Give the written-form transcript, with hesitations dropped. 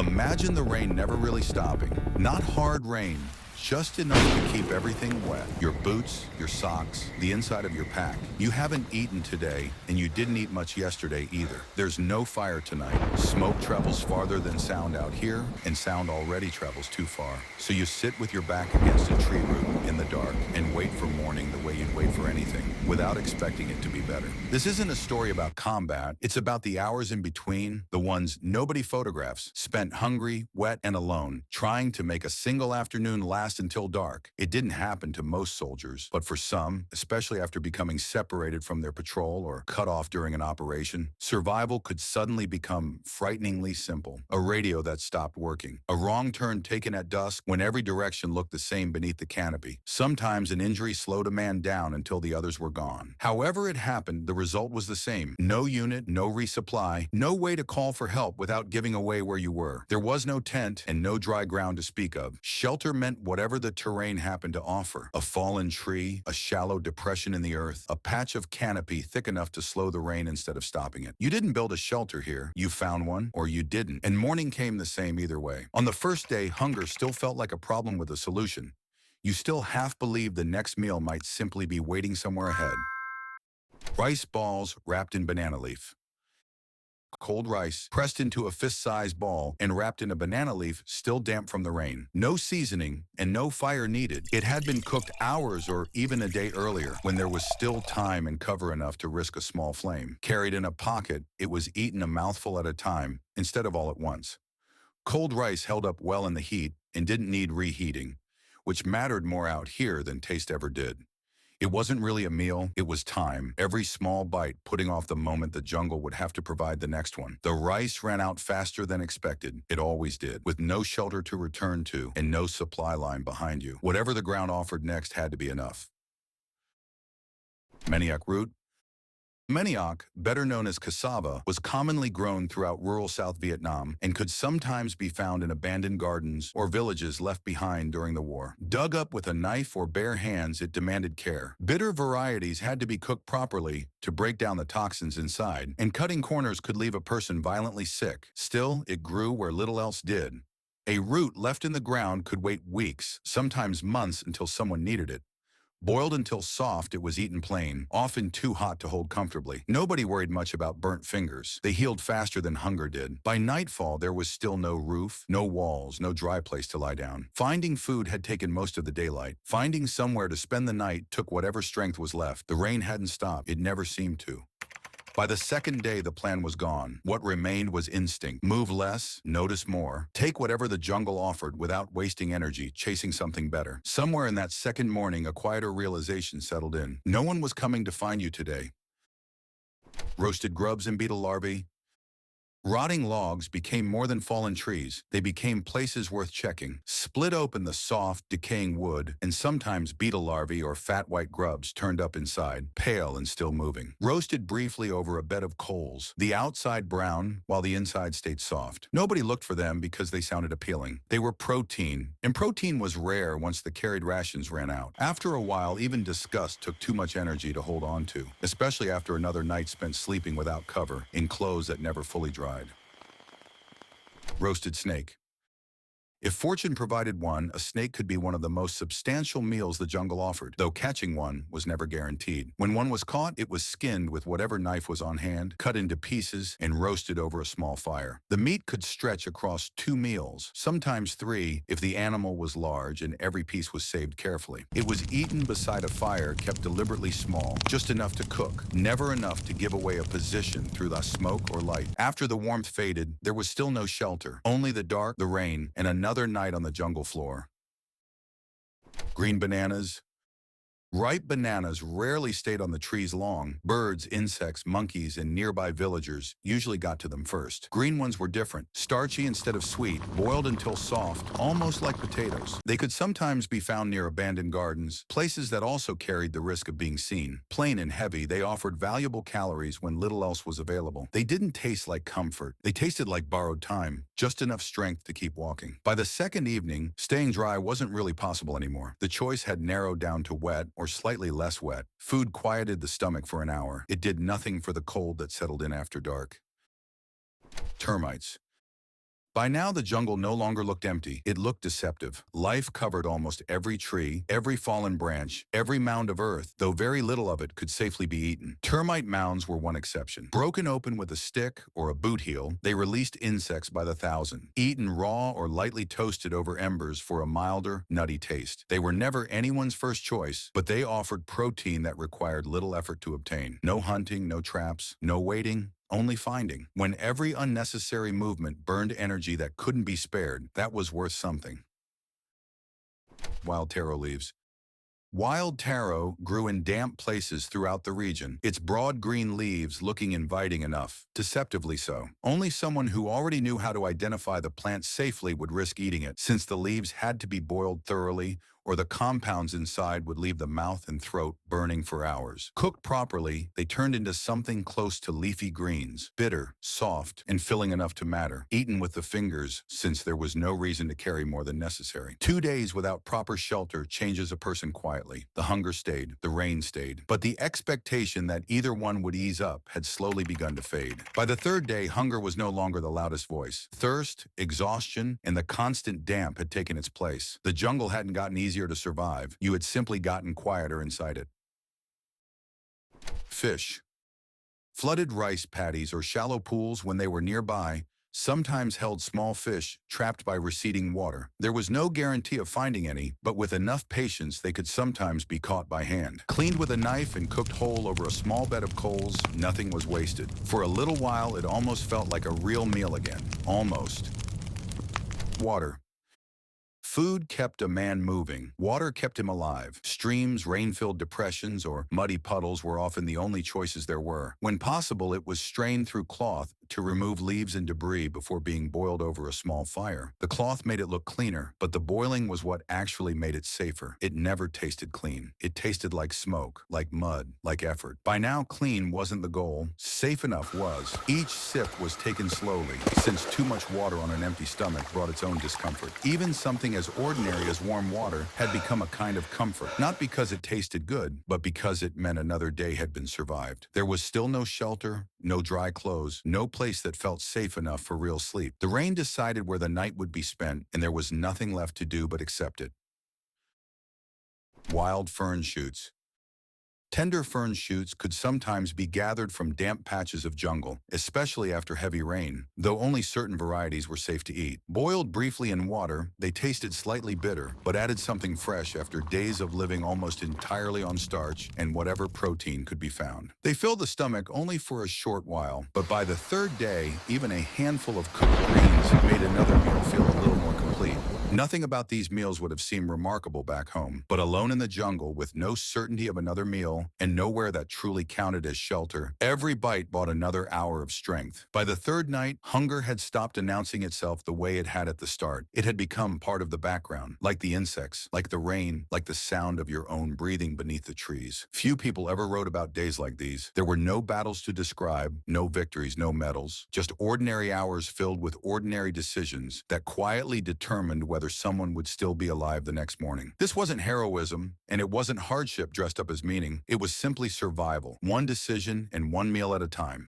Imagine the rain never really stopping. Not hard rain, just enough to keep everything wet. Your boots, your socks, the inside of your pack. You haven't eaten today, and you didn't eat much yesterday either. There's no fire tonight. Smoke travels farther than sound out here, and sound already travels too far. So you sit with your back against a tree root in the dark and wait for morning the way you'd wait for anything, without expecting it to be better. This isn't a story about combat. It's about the hours in between, the ones nobody photographs, spent hungry, wet, and alone, trying to make a single afternoon last until dark. It didn't happen to most soldiers, but for some, especially after becoming separated from their patrol or cut off during an operation, survival could suddenly become frighteningly simple. A radio that stopped working, a wrong turn taken at dusk when every direction looked the same beneath the canopy. Sometimes an injury slowed a man down until the others were gone. However it happened, the result was the same. No unit, no resupply, no way to call for help without giving away where you were. There was no tent and no dry ground to speak of. Shelter meant whatever the terrain happened to offer. A fallen tree, a shallow depression in the earth, a patch of canopy thick enough to slow the rain instead of stopping it. You didn't build a shelter here. You found one, or you didn't. And morning came the same either way. On the first day, hunger still felt like a problem with a solution. You still half believed the next meal might simply be waiting somewhere ahead. Rice balls wrapped in banana leaf. Cold rice, pressed into a fist-sized ball and wrapped in a banana leaf still damp from the rain. No seasoning and no fire needed. It had been cooked hours or even a day earlier when there was still time and cover enough to risk a small flame. Carried in a pocket, it was eaten a mouthful at a time instead of all at once. Cold rice held up well in the heat and didn't need reheating, which mattered more out here than taste ever did. It wasn't really a meal, it was time. Every small bite putting off the moment the jungle would have to provide the next one. The rice ran out faster than expected. It always did, with no shelter to return to and no supply line behind you. Whatever the ground offered next had to be enough. Manioc root. Manioc, better known as cassava, was commonly grown throughout rural South Vietnam and could sometimes be found in abandoned gardens or villages left behind during the war. Dug up with a knife or bare hands, it demanded care. Bitter varieties had to be cooked properly to break down the toxins inside, and cutting corners could leave a person violently sick. Still, it grew where little else did. A root left in the ground could wait weeks, sometimes months, until someone needed it. Boiled until soft, it was eaten plain, often too hot to hold comfortably. Nobody worried much about burnt fingers. They healed faster than hunger did. By nightfall, there was still no roof, no walls, no dry place to lie down. Finding food had taken most of the daylight. Finding somewhere to spend the night took whatever strength was left. The rain hadn't stopped. It never seemed to. By the second day, the plan was gone. What remained was instinct. Move less, notice more. Take whatever the jungle offered without wasting energy, chasing something better. Somewhere in that second morning, a quieter realization settled in. No one was coming to find you today. Roasted grubs and beetle larvae. Rotting logs became more than fallen trees. They became places worth checking. Split open the soft, decaying wood, and sometimes beetle larvae or fat white grubs turned up inside, pale and still moving. Roasted briefly over a bed of coals, the outside brown while the inside stayed soft. Nobody looked for them because they sounded appealing. They were protein, and protein was rare once the carried rations ran out. After a while, even disgust took too much energy to hold on to, especially after another night spent sleeping without cover, in clothes that never fully dried. Roasted snake. If fortune provided one, a snake could be one of the most substantial meals the jungle offered, though catching one was never guaranteed. When one was caught, it was skinned with whatever knife was on hand, cut into pieces, and roasted over a small fire. The meat could stretch across 2 meals, sometimes 3, if the animal was large and every piece was saved carefully. It was eaten beside a fire kept deliberately small, just enough to cook, never enough to give away a position through the smoke or light. After the warmth faded, there was still no shelter, only the dark, the rain, and another night on the jungle floor. Green bananas. Ripe bananas rarely stayed on the trees long. Birds, insects, monkeys, and nearby villagers usually got to them first. Green ones were different. Starchy instead of sweet, boiled until soft, almost like potatoes. They could sometimes be found near abandoned gardens, places that also carried the risk of being seen. Plain and heavy, they offered valuable calories when little else was available. They didn't taste like comfort. They tasted like borrowed time, just enough strength to keep walking. By the second evening, staying dry wasn't really possible anymore. The choice had narrowed down to wet or slightly less wet. Food quieted the stomach for an hour. It did nothing for the cold that settled in after dark. Termites. By now, the jungle no longer looked empty. It looked deceptive. Life covered almost every tree, every fallen branch, every mound of earth, though very little of it could safely be eaten. Termite mounds were one exception. Broken open with a stick or a boot heel, they released insects by the thousand, eaten raw or lightly toasted over embers for a milder, nutty taste. They were never anyone's first choice, but they offered protein that required little effort to obtain. No hunting, no traps, no waiting, only finding. When every unnecessary movement burned energy that couldn't be spared, that was worth something. Wild taro leaves. Wild taro grew in damp places throughout the region, its broad green leaves looking inviting enough, deceptively so. Only someone who already knew how to identify the plant safely would risk eating it, since the leaves had to be boiled thoroughly, or the compounds inside would leave the mouth and throat burning for hours. Cooked properly, they turned into something close to leafy greens, bitter, soft, and filling enough to matter, eaten with the fingers since there was no reason to carry more than necessary. 2 days without proper shelter changes a person quietly. The hunger stayed, the rain stayed, but the expectation that either one would ease up had slowly begun to fade. By the 3rd day, hunger was no longer the loudest voice. Thirst, exhaustion, and the constant damp had taken its place. The jungle hadn't gotten easier to survive. You had simply gotten quieter inside it. Fish. Flooded rice paddies or shallow pools, when they were nearby, sometimes held small fish trapped by receding water. There was no guarantee of finding any, but with enough patience they could sometimes be caught by hand. Cleaned with a knife and cooked whole over a small bed of coals, nothing was wasted. For a little while it almost felt like a real meal again. Almost. Water. Food kept a man moving. Water kept him alive. Streams, rain-filled depressions, or muddy puddles were often the only choices there were. When possible, it was strained through cloth to remove leaves and debris before being boiled over a small fire. The cloth made it look cleaner, but the boiling was what actually made it safer. It never tasted clean. It tasted like smoke, like mud, like effort. By now, clean wasn't the goal. Safe enough was. Each sip was taken slowly, since too much water on an empty stomach brought its own discomfort. Even something as ordinary as warm water had become a kind of comfort, not because it tasted good, but because it meant another day had been survived. There was still no shelter, no dry clothes, no place that felt safe enough for real sleep. The rain decided where the night would be spent, and there was nothing left to do but accept it. Wild fern shoots. Tender fern shoots could sometimes be gathered from damp patches of jungle, especially after heavy rain, though only certain varieties were safe to eat. Boiled briefly in water, they tasted slightly bitter, but added something fresh after days of living almost entirely on starch and whatever protein could be found. They filled the stomach only for a short while, but by the 3rd day, even a handful of cooked greens made another meal feel a little more complete. Nothing about these meals would have seemed remarkable back home, but alone in the jungle with no certainty of another meal and nowhere that truly counted as shelter, every bite brought another hour of strength. By the 3rd night, hunger had stopped announcing itself the way it had at the start. It had become part of the background, like the insects, like the rain, like the sound of your own breathing beneath the trees. Few people ever wrote about days like these. There were no battles to describe, no victories, no medals, just ordinary hours filled with ordinary decisions that quietly determined whether someone would still be alive the next morning. This wasn't heroism, and it wasn't hardship dressed up as meaning. It was simply survival, one decision and one meal at a time.